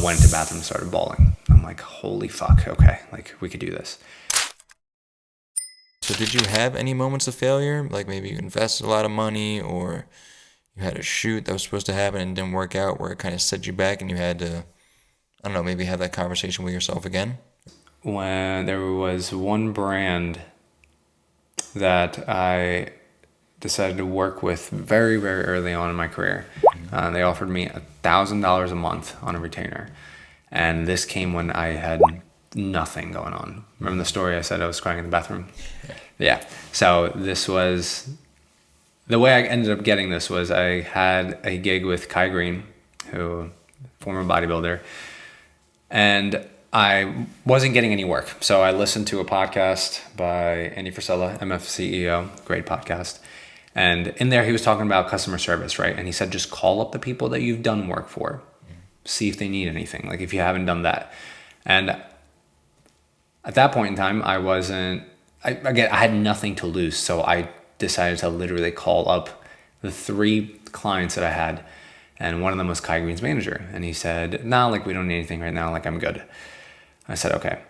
went to the bathroom and started bawling. I'm like, holy fuck, okay, like we could do this. So did you have any moments of failure? Like maybe you invested a lot of money, or you had a shoot that was supposed to happen and didn't work out, where it kind of set you back and you had to, I don't know, maybe have that conversation with yourself again? When there was one brand that I decided to work with very, very early on in my career. They offered me $1,000 a month on a retainer. And this came when I had nothing going on. Remember the story I said I was crying in the bathroom? Yeah. So this was, the way I ended up getting this was I had a gig with Kai Green, who, former bodybuilder, and I wasn't getting any work. So I listened to a podcast by Andy Frisella, MF CEO, great podcast. And in there, he was talking about customer service, right? And he said, just call up the people that you've done work for, see if they need anything, like if you haven't done that. And at that point in time, I had nothing to lose. So I decided to literally call up the 3 clients that I had. And one of them was Kai Green's manager. And he said, no, like we don't need anything right now. Like I'm good. I said, okay.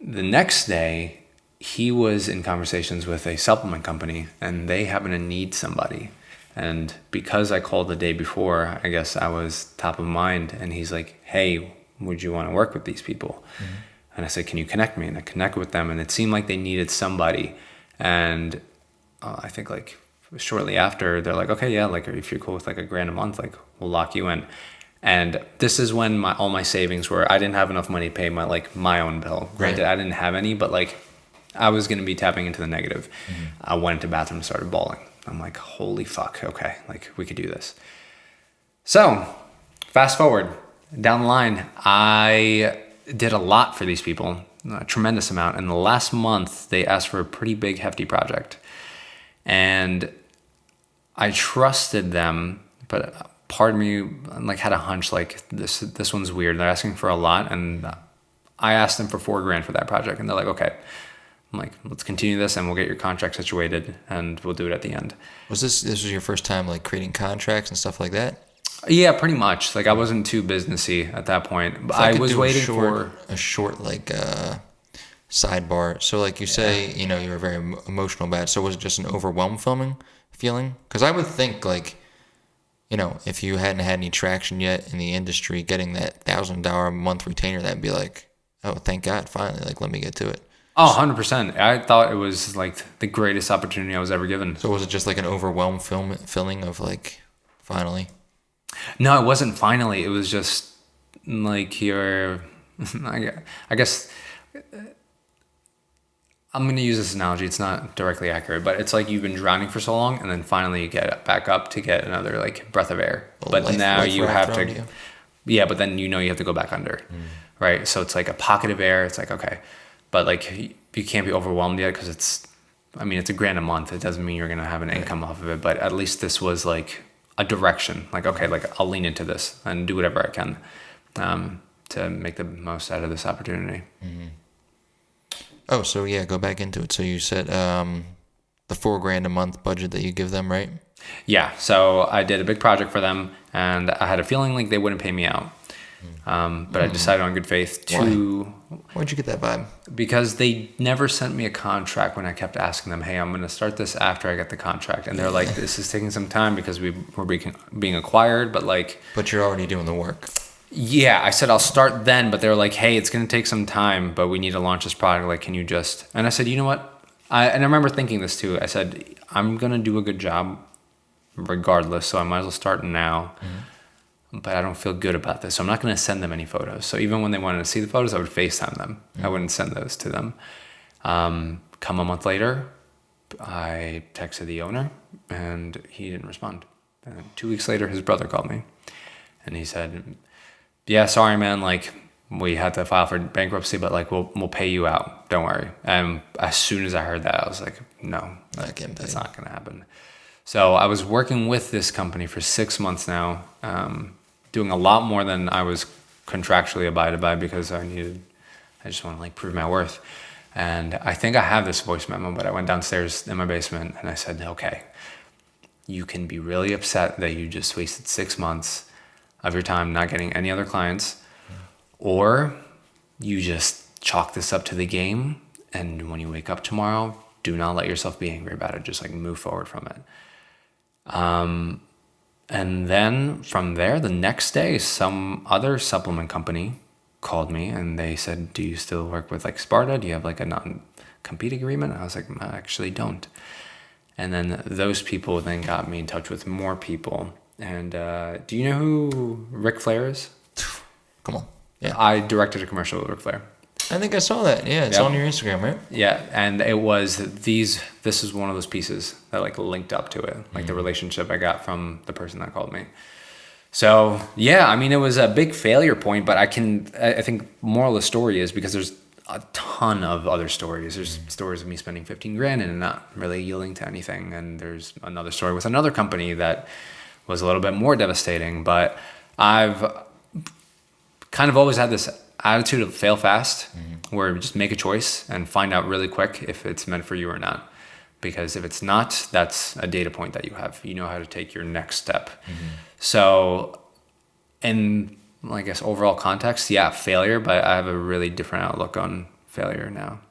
The next day, he was in conversations with a supplement company and they happen to need somebody. And because I called the day before, I guess I was top of mind. And he's like, hey, would you want to work with these people? Mm-hmm. And I said, can you connect me? And I connected with them and it seemed like they needed somebody. And I think like shortly after, they're like, okay, yeah, like if you're cool with like $1,000 a month, like we'll lock you in. And this is when all my savings were, I didn't have enough money to pay my own bill. Granted, I didn't have any, but like I was going to be tapping into the negative. Mm-hmm. I went to the bathroom and started bawling. I'm like, holy fuck, okay, like we could do this. So fast forward down the line, I did a lot for these people, a tremendous amount. And the last month they asked for a pretty big, hefty project. And I trusted them, but part of me like had a hunch like this one's weird. They're asking for a lot. And I asked them for $4,000 for that project. And they're like, okay. I'm like, let's continue this and we'll get your contract situated and we'll do it at the end. Was this was your first time like creating contracts and stuff like that? Yeah, pretty much. Like I wasn't too businessy at that point. But I was waiting for a short like sidebar. So like you say, you know, you were very emotional about it. So was it just an overwhelmed feeling? Because I would think like, you know, if you hadn't had any traction yet in the industry, getting that $1,000 a month retainer, that'd be like, oh, thank God, finally, like let me get to it. Oh, 100%. I thought it was like the greatest opportunity I was ever given. So was it just like an overwhelmed feeling of like, finally? No, it wasn't finally. It was just like I guess I'm going to use this analogy. It's not directly accurate, but it's like you've been drowning for so long and then finally you get back up to get another like breath of air. But now you have to, yeah, but then you have to go back under, right? So it's like a pocket of air. It's like, okay. But like you can't be overwhelmed yet because it's $1,000 a month. It doesn't mean you're gonna have an income off of it. But at least this was like a direction. Like okay, like I'll lean into this and do whatever I can to make the most out of this opportunity. Mm-hmm. Oh, so yeah, go back into it. So you said the $4,000 a month budget that you give them, right? Yeah. So I did a big project for them, and I had a feeling like they wouldn't pay me out. But I decided on good faith to... Why'd you get that vibe? Because they never sent me a contract when I kept asking them, hey, I'm going to start this after I get the contract. And they're like, this is taking some time because we're being acquired, but like... But you're already doing the work. Yeah, I said I'll start then, but they're like, hey, it's going to take some time, but we need to launch this product. Like, can you just... And I said, you know what? I remember thinking this too. I said, I'm going to do a good job regardless, so I might as well start now. Mm-hmm. But I don't feel good about this. So I'm not going to send them any photos. So even when they wanted to see the photos, I would FaceTime them. Mm-hmm. I wouldn't send those to them. Come a month later, I texted the owner and he didn't respond. And 2 weeks later, his brother called me and he said, yeah, sorry, man. Like we had to file for bankruptcy, but like we'll pay you out. Don't worry. And as soon as I heard that, I was like, no, that's not going to happen. So I was working with this company for 6 months now, doing a lot more than I was contractually abided by because I just want to like prove my worth. And I think I have this voice memo, but I went downstairs in my basement and I said, okay, you can be really upset that you just wasted 6 months of your time not getting any other clients, or you just chalk this up to the game, and when you wake up tomorrow, do not let yourself be angry about it. Just like move forward from it. And then from there, the next day, some other supplement company called me and they said, do you still work with like Sparta? Do you have like a non-compete agreement? I was like, I actually don't. And then those people then got me in touch with more people. And do you know who Ric Flair is? Come on. Yeah. I directed a commercial with Ric Flair. I think I saw that. Yeah, it's Yep. on your Instagram, right? Yeah, and it was this is one of those pieces that like linked up to it, like the relationship I got from the person that called me. So yeah, I mean, it was a big failure point, but I think moral of the story is because there's a ton of other stories. There's stories of me spending 15 grand and not really yielding to anything. And there's another story with another company that was a little bit more devastating, but I've kind of always had this attitude of fail fast, where you just make a choice and find out really quick if it's meant for you or not. Because if it's not, that's a data point that you have. You know how to take your next step. So in, I guess, overall context, yeah, failure, but I have a really different outlook on failure now.